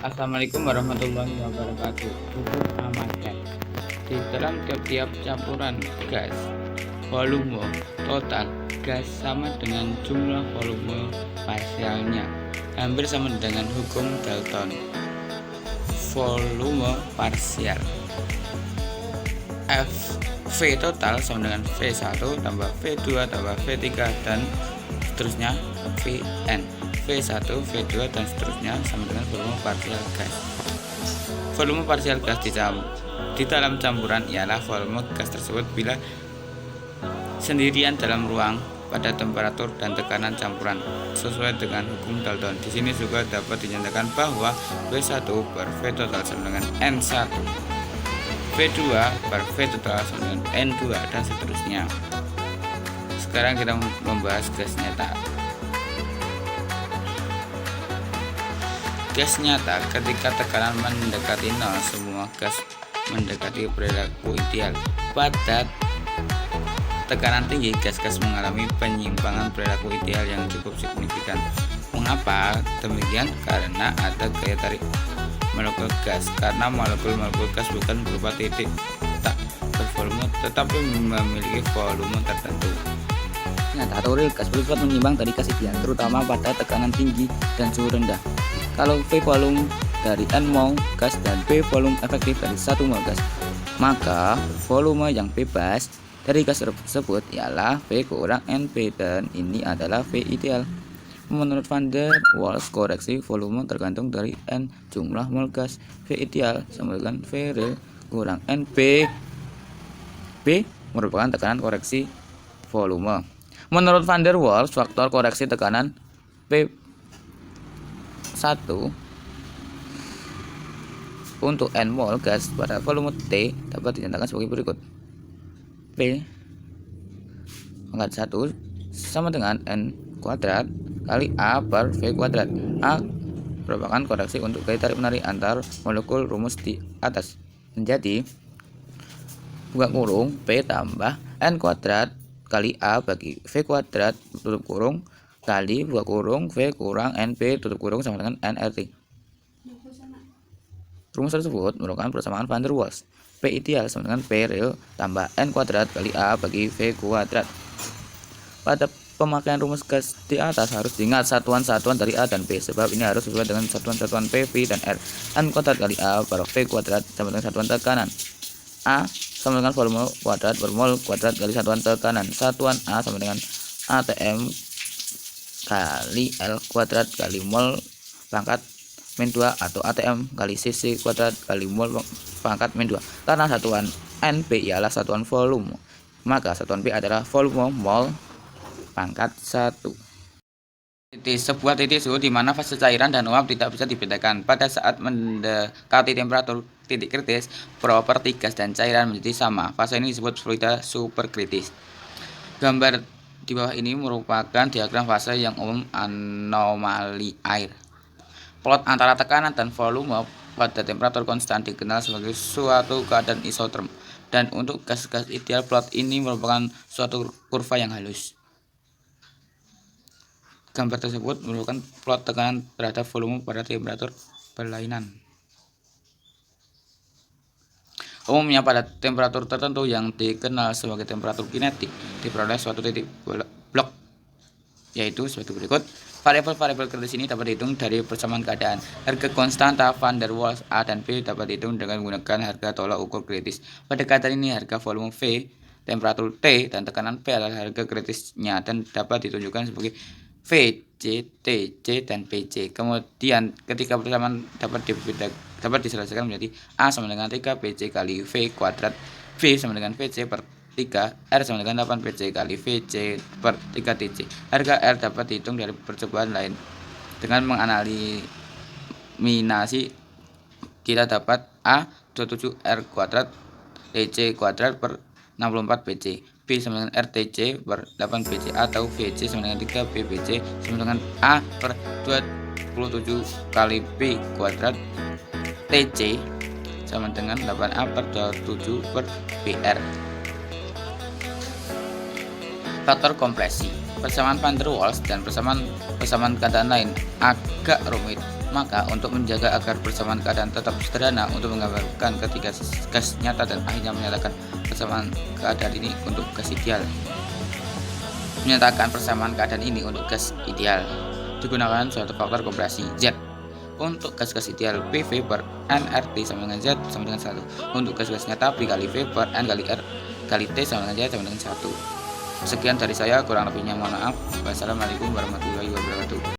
Assalamualaikum warahmatullahi wabarakatuh. Untuk amankan di dalam tiap-tiap campuran gas, volume total gas sama dengan jumlah volume parsialnya, hampir sama dengan hukum Dalton. Volume parsial V total sama dengan V1 tambah V2 tambah V3 dan seterusnya Vn. V1, V2 dan seterusnya sama dengan volume parsial gas. Volume parsial gas di dalam campuran ialah volume gas tersebut bila sendirian dalam ruang pada temperatur dan tekanan campuran sesuai dengan hukum Dalton. Di sini juga dapat dinyatakan bahwa V1 per V total sama dengan N1, V2 per V total sama dengan N2 dan seterusnya. Sekarang kita membahas gas nyata. Gas nyata ketika tekanan mendekati nol, semua gas mendekati perilaku ideal. Pada tekanan tinggi, gas-gas mengalami penyimpangan perilaku ideal yang cukup signifikan. Mengapa demikian? Karena ada gaya tarik molekul gas. Karena molekul-molekul gas bukan berupa titik tak bervolume, tetapi memiliki volume tertentu. Nyata teori gas bersifat menyimbang dari gas ideal, terutama pada tekanan tinggi dan suhu rendah. Kalau V volume dari N mol gas dan V volume efektif dari 1 mol gas, maka volume yang bebas dari gas tersebut ialah V kurang NP, dan ini adalah V ideal. Menurut Van der Waals, koreksi volume tergantung dari N jumlah mol gas. V ideal sama dengan V real kurang NP. B merupakan tekanan koreksi volume. Menurut Van der Waals, faktor koreksi tekanan P1 untuk N mol gas pada volume T dapat dinyatakan sebagai berikut. P pangkat 1 sama dengan N kuadrat kali A per V kuadrat. A merupakan koreksi untuk gaya tarik menarik antar molekul rumus di atas. Menjadi buka kurung P tambah N kuadrat kali A bagi V kuadrat tutup kurung kali buka kurung V kurang NP tutup kurung sama dengan NRT. Rumus tersebut merupakan persamaan Van der Waals. P ideal sama dengan P real tambah N kuadrat kali A bagi V kuadrat. Pada pemakaian rumus gas di atas harus diingat satuan-satuan dari A dan P, sebab ini harus sesuai dengan satuan-satuan P, V, dan R. N kuadrat kali A per V kuadrat sama dengan satuan tekanan. A sama dengan volume kuadrat per mol kuadrat kali satuan tekanan. Satuan A sama dengan ATM kali L kuadrat kali mol pangkat min 2 atau ATM kali cc kuadrat kali mol pangkat min 2. Karena satuan NP ialah satuan volume, maka satuan P adalah volume mol pangkat 1. Sebuah titik suhu di mana fase cairan dan uap tidak bisa dibedakan. Pada saat mendekati temperatur titik kritis, properti gas dan cairan menjadi sama. Fase ini disebut fluida superkritis. Gambar di bawah ini merupakan diagram fase yang umum anomali air. Plot antara tekanan dan volume pada temperatur konstan dikenal sebagai suatu keadaan isoterm. Dan untuk gas-gas ideal, plot ini merupakan suatu kurva yang halus. Gambar tersebut merupakan plot tekanan terhadap volume pada temperatur berlainan. Umumnya pada temperatur tertentu yang dikenal sebagai temperatur kinetik diperoleh suatu titik blok, yaitu sebagai berikut. Variabel-variabel kritis ini dapat dihitung dari persamaan keadaan. Harga konstanta Van der Waals A dan B dapat dihitung dengan menggunakan harga tolak ukur kritis. Pada keadaan ini harga volume V, temperatur T, dan tekanan P adalah harga kritisnya dan dapat ditunjukkan sebagai VC, TC, dan PC. Kemudian ketika persamaan dapat diselesaikan menjadi A sama dengan 3 PC kali V kuadrat, V sama dengan VC per 3, R sama dengan 8 PC kali VC per 3 TC. Harga R dapat dihitung dari percobaan lain. Dengan mengeliminasi, kita dapat A 27 R kuadrat TC kuadrat per 64 PC. B sama dengan RTC per 8 PC atau VC sama dengan 3 BPC sama dengan A per 27 kali B kuadrat TC sama dengan 8A per 27 per BR. Faktor kompresi. Persamaan Van der Waals dan persamaan keadaan lain agak rumit. Maka untuk menjaga agar persamaan keadaan tetap sederhana untuk menggambarkan ketika gas nyata dan akhirnya menyatakan persamaan keadaan ini untuk gas ideal. Menyatakan persamaan keadaan ini untuk gas ideal digunakan suatu faktor kompresi Z. Untuk gas-gas ideal PV per nRT sama dengan Z sama dengan 1. Untuk gas-gas nyata P kali V per N kali R kali T sama dengan Z sama dengan 1. Sekian dari saya, kurang lebihnya mohon maaf. Wassalamualaikum warahmatullahi wabarakatuh.